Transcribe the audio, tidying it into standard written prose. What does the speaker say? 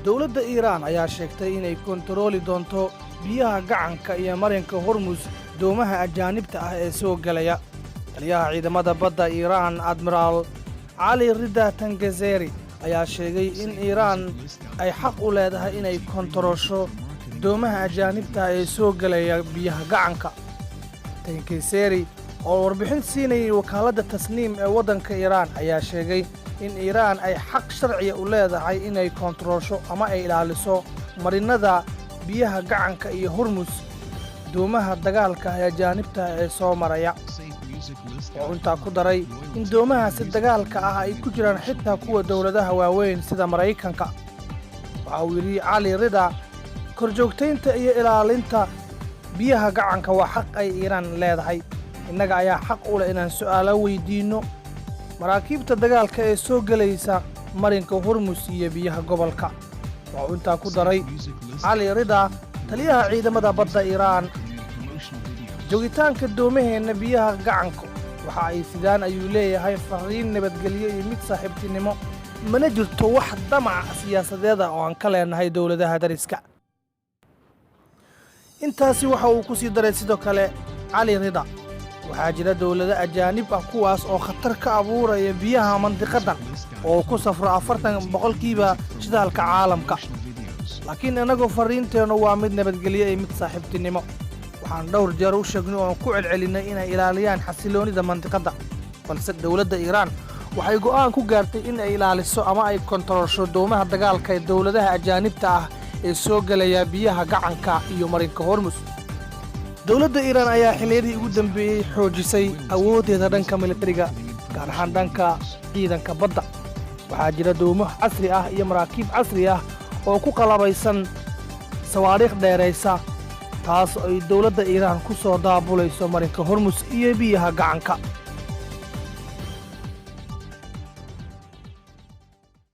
dowladda Iiraan ayaa sheegtay inay kontarooli doonto biyaha gacanka iyo marinka Hormuz doomaha ajaanibta ah ee soo galaya. taliyaha ciidamada badda Iiraan Admiral Ali Rida Tangezeri ayaa sheegay in Iiraan ay xaq u leedahay inay kontaroosho doomaha ajaanibta ah ee soo galaya biyaha gacanka. Tangezeri oo warbixin siinayay wakaaladda Tasniim ee waddanka Iiraan ayaa sheegay in Iiraan ay xaq sharci u leedahay inay kontaroosho ama ay ilaaliso marinada biyaha gacanka iyo Hormuz doomaha dagaalka ee ajaanibta ee soo maraya. oo intaa ku daray in doomahaasi dagaalka ah ay ku jiraan xitaa kuwa dowladaha waaweyn sida Maraykanka. waxa uu yidhi Cali Rida, korjoogtaynta iyo ilaalinta biyaha gacanka waa xaq ay Iiraan leedahay. innaga ayaa xaq u leh inaan su'aalo weydiinno maraakiibta dagaalka ee soo gelaysa marinka Hormuz iyo biyaha gobolka. waxa uu intaa ku daray Cali Rida, taliyaha ciidamada badda Iiraan, joogitaanka doomaheenna biyaha gacanka waxa ay sidaan ayuu leeyahay fariin nabadgelyo iyo mid saaxiibtinimo. mana jirto wax damac siyaasadeed oo aan ka leenahay dowladaha dariska. intaasi waxa uu ku sii daray sidoo kale Cali Rida, waxaa jira dowlado ajaanib ah kuwaas oo khatar ka abuuraya biyaha mandiqadan oo ku safro 40% shidaalka caalamka. laakiin anagoo fariinteennu waa mid nabadgelyo iyo mid saaxiibtinimo. waxaan dhowr jeer u sheegnay oo ku celcelinay inay ilaaliyaan xasiloonida mandiqada, balse dowladda Iiraan waxay go'aan ku gaartay in ay ilaaliso ama ay kontaroosho doomaha dagaalka ee dowladaha ajaanibta ah ee soo galaya biyaha gacanka iyo marinka Hormuz. dowladda Iiraan ayaa xilliyadii ugu dambeeyay xoojisay awooddeeda dhanka militariga, gaar ahaan dhanka ciidanka badda. waxaa jira doomo casri ah iyo maraakiib casri ah oo ku qalabaysan sawaariikh dheeraysa, taas oo ay dowladda Iiraan ku soo daabulayso marinka Hormuz iyo biyaha gacanka.